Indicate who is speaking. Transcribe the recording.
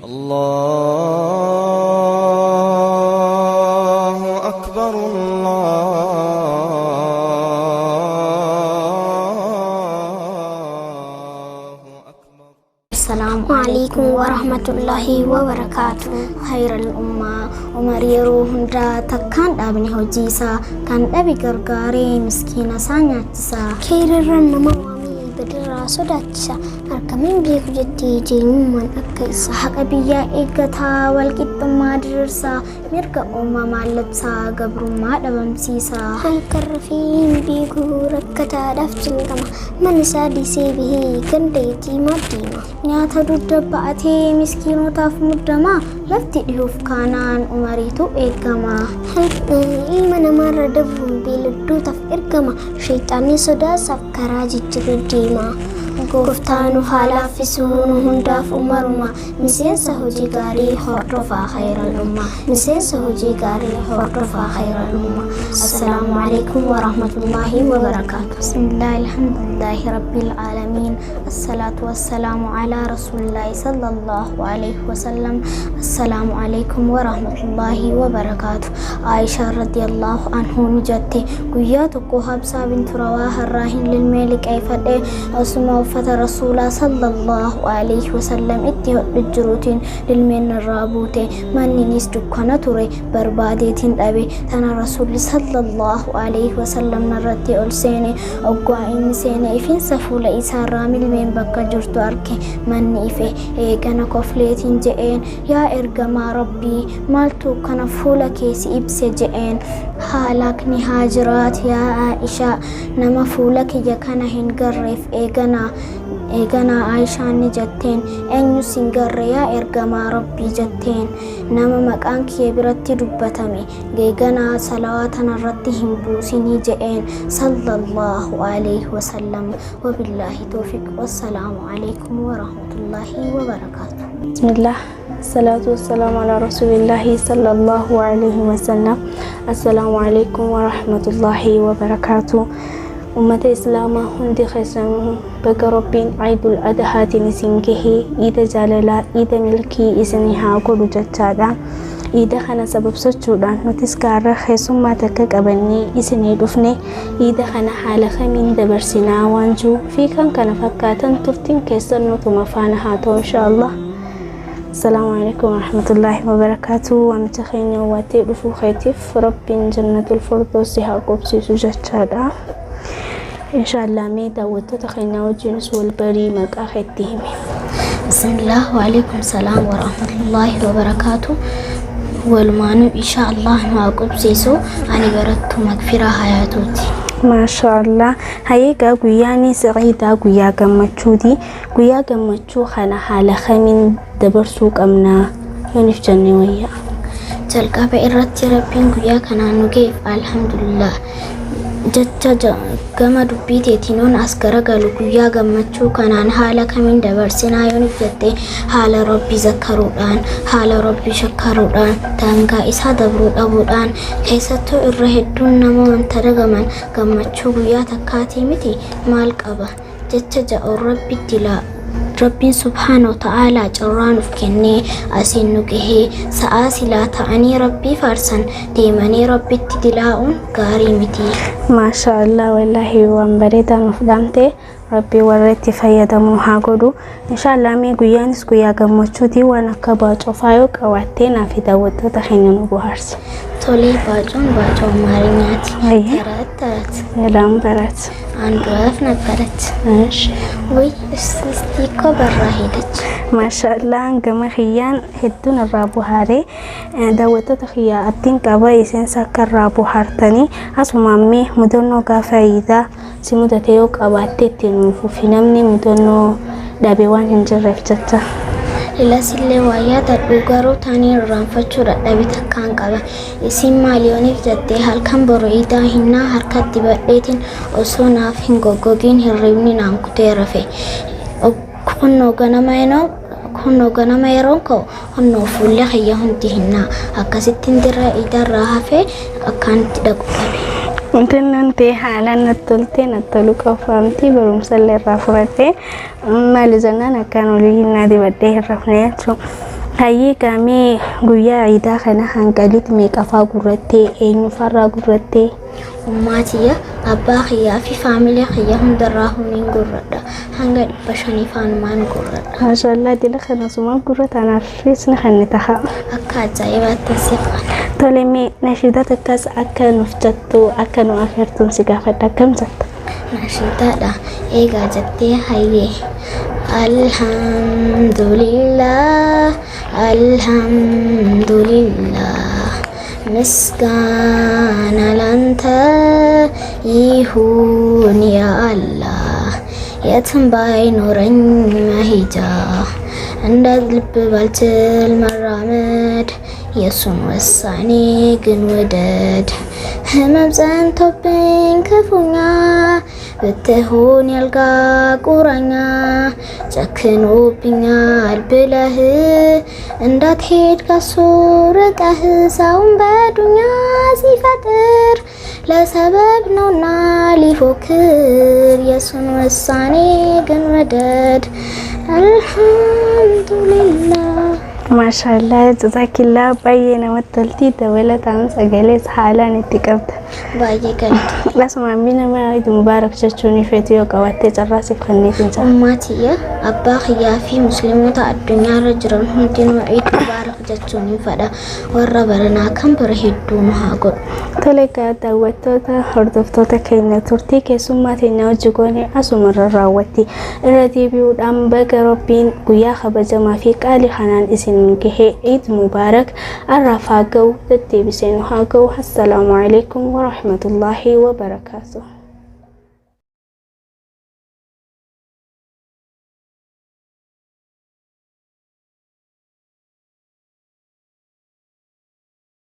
Speaker 1: الله أكبر الله أكبر.
Speaker 2: السلام عليكم ورحمة الله وبركاته. خير الأمة ومري روح تكان أبني هجيسا كان أبي غرغاري مسكينة سانياتسا خير الرنما بدرا صداتسا أركمين بيكو جدي جيمون أكيسا حق بيا إيقتا والكتما درسا مرقا أمما لبسا قبر ما دبمسيسا هنكر فين بيكو ركتا دفتن كما من سادي سيبه كنديتي مدينة نياتا دبعتي مسكينو تاف مدما لفتي ديوف كانان أمريتو إيقما إلمنا مرة دبهم بيلدو تاف إرقما شيطاني صدا سفكراجي جرديما Goftaanu haala fisuun hundaaf umaruma miseensa hojii gaarii hordofaa khayral umma miseensa hojii gaarii hordofaa khayral umma. Assalaamu alaykum wa rahmatullahi wa barakatuh. Bismillahi alhamdulillahi rabbil alamin. Assalatu wassalamu ala rasulillahi sallallahu alayhi wa sallam. Assalaamu alaykum wa rahmatullahi wa barakatuh. Aisha radiyallahu anhu nujatte guyyaa tokko Habsaa bintu Rawaaha irraahin lilmee liqeeffadhe osuma uffata rasuulaa sallallahu alayhi wasallam itti hodhujiruutiin lilmeen irraa buute manninis dukkana ture barbaadeetiin dhabe tana rasuulli sallallahu alayhi wasallam narratti ol seene oggaa inni seene ifiinsa fuula isaarraa milmeen bakka jirtu arke manni ife eegana kofleetiin je'een yaa ergamaa rabbii maaltu kana fuula keesi ibse je'een haalakni haajiraat yaa Aisha nama fuula kiyya kana hin garreef eegana Aishaan ni jetteen eenyu singarre yaa ergamaa rabbii jetteen nama maqaan kee biratti dubbatame geegana salawaatan irratti hin buusinii je'een sallallahu alayhi wasallam. Wabillahi tawfiq. Wassalaamu alaykum wa rahmatullahi wa barakatuh.
Speaker 3: Bismillah. Salatu wassalamu ala rasulillahi sallallahu alayhi wasallam. Assalamu alaykum wa rahmatullahi wa barakatuh. أمة إسلام هندي خسمه بقى ربين عيد الأدهات نسينكه إذا جاللا إذا ملكي إسنها كل جتادا إذا خنا سبب سجودان نتسكار خسم ما تكك أبني إسني دفني إذا خنا حالة من دبرسنا وانجو في كان فكاتا ترتين كسر نطم فانهاتو إن شاء الله. السلام عليكم ورحمة الله وبركاته. ومتخين واتي رفو خيتف رب جنة الفردوس هاقوبسي سجتادا إن شاء الله ميدا وتتخينا وجنس والبري مقاختهم.
Speaker 2: بسم الله وعليكم السلام ورحمة الله وبركاته. والمانو إن شاء الله ما قبسيسو أنا بردت مغفرة حياتوتي
Speaker 3: ما شاء الله. هيك قياني سعيدة قيا قمتشودي قيا قمتشو خنا حالة خمين دبرسوك أمنا يونف جنوية
Speaker 2: جلقا بإرتي ربين قيا كنا نقيف الحمد لله jecha gama dubbiiteetiinoon as garagalu guyyaa gammachuu kanaan haala kamiin dabarsinaa yoo jette haala rabbii zakkaruudhaan haala rabbii shakkaruudhaan daangaa isaa dabruu dhabuudhaan keessattuu irra hedduun nama wanta dagaman gammachuu guyyaa takkaatii miti maal qaba jecha ja'oon rabbi dilaa ربي سبحانه وتعالى جران فكني أسين نجه سآسي لا تعني ربي فرسن ديماني ربي تدلاؤن قاريمتي.
Speaker 3: ما شاء الله والله وانبريدا مفدامتي ربي ورتي فيدمو هاغدو إن شاء الله مي قيانس قيا قموشودي وانا كباج وفايو قواتينا في داوتو تخينينو بوهارس
Speaker 2: تولي باجون مارينياتي ترات
Speaker 3: يلام برات
Speaker 2: አንዷፍ ነበረች
Speaker 3: እሺ
Speaker 2: ወይ እስቲኮ በራሂደች
Speaker 3: ما شاء الله كما خيان هدون الرابو هاري داوتو تخيا أبتين قبا يسين سكر رابو هارتاني أسو مامي مدونو قافايدا سيمودا تيو قباتي في نمني مدونو دابيوان هنجر رفجتا
Speaker 2: إلا سلي ويا تدوغارو تاني رانفتشو ردابيتا كان قبا إسيم ماليوني فجدي هل كان برويدا هنا هركات دباديتين أسو ناف هنغوغوغين هريوني نامكو تيرافي kunno ganama yeroon ka'u honnoo fuullee xiyya hundi hinnaa akkasittiin dirra idarraa hafee akkaanitti dhaqu qabe.
Speaker 3: Wanti haalaan nattolu qafaamtii barumsallee irraa fudhattee maali jennaan akkaan olii hinnaa dibaddee hin rafne jechuudha. Hayyee kamee guyyaa ciidaa kana hanqalitti meeqafaa gurrattee eenyufarraa gurrattee?
Speaker 2: Ummatiya abbaa kiyyaa fi faamilii kiyya hundarraa huniin gurradha. Hanga 500 faanumaan gurradha.
Speaker 3: Maashaallah dila kana sumaan gurrataan arrees ni kanni taha.
Speaker 2: Akka ajaa'ibaatti siqan.
Speaker 3: Tole mee nashiidata akkas akka nuuf jettu akka nu afeertuun si gaafadha akkam jetta?
Speaker 2: Nashiidadha eegaa jettee hayyee. Alhamdulillah, alhamdulillah, misgaana lanta ይሁን ያ አላህ የትም ባይኖረኝ መሄጃ እንደ ልብ ባልችል መራመድ የሱን ውሳኔ ግን ውደድ ህመም ጸንቶብኝ ክፉኛ ብትሆን ያልጋ ቁራኛ ጨክኖብኛል ብለህ እንዳትሄድ ከሱ ርቀህ ሰውን በዱኛ ሲፈጥር ለሰበብ ነውና ሊፎክር የሱን ውሳኔ ግን ውደድ አልሐምዱሊላህ
Speaker 3: ማሻአላህ ጀዛኪላ ባዬ ነመተልቲ ደወለታን ሰገሌስ ሐላን እትቀብተ
Speaker 2: ባዬ ቀልት
Speaker 3: ለስማሚና ማይድ ሙባረክ ጀቹኒ ፈቲዮ ቀዋቴ ጨራሲ ከኔት እንጃ
Speaker 2: ኡማቲያ አባ ኺያፊ ሙስሊሞታ አዱኛ ረጅረን ሁንዲን ወዒድ ሙባረክ ጀቹኒ ፈዳ ወራ በረና ከምበር ሄዱ ማጎ
Speaker 3: ተለካ ዳወቶታ ሆርዶፍቶታ ከነ ቱርቲ ከሱማቴና ወጅጎኔ አሱመራ ራወቲ ረዲቢው ዳም በገሮቢን ጉያ ኸበጀማ ፊ ቃሊ ሐናን ኢስን ከሄ ኢድ ሙባረክ አራፋገው ተቴቢሰን ሃገው አሰላሙ አለይኩም ወራህመቱላሂ ወበረካቱሁ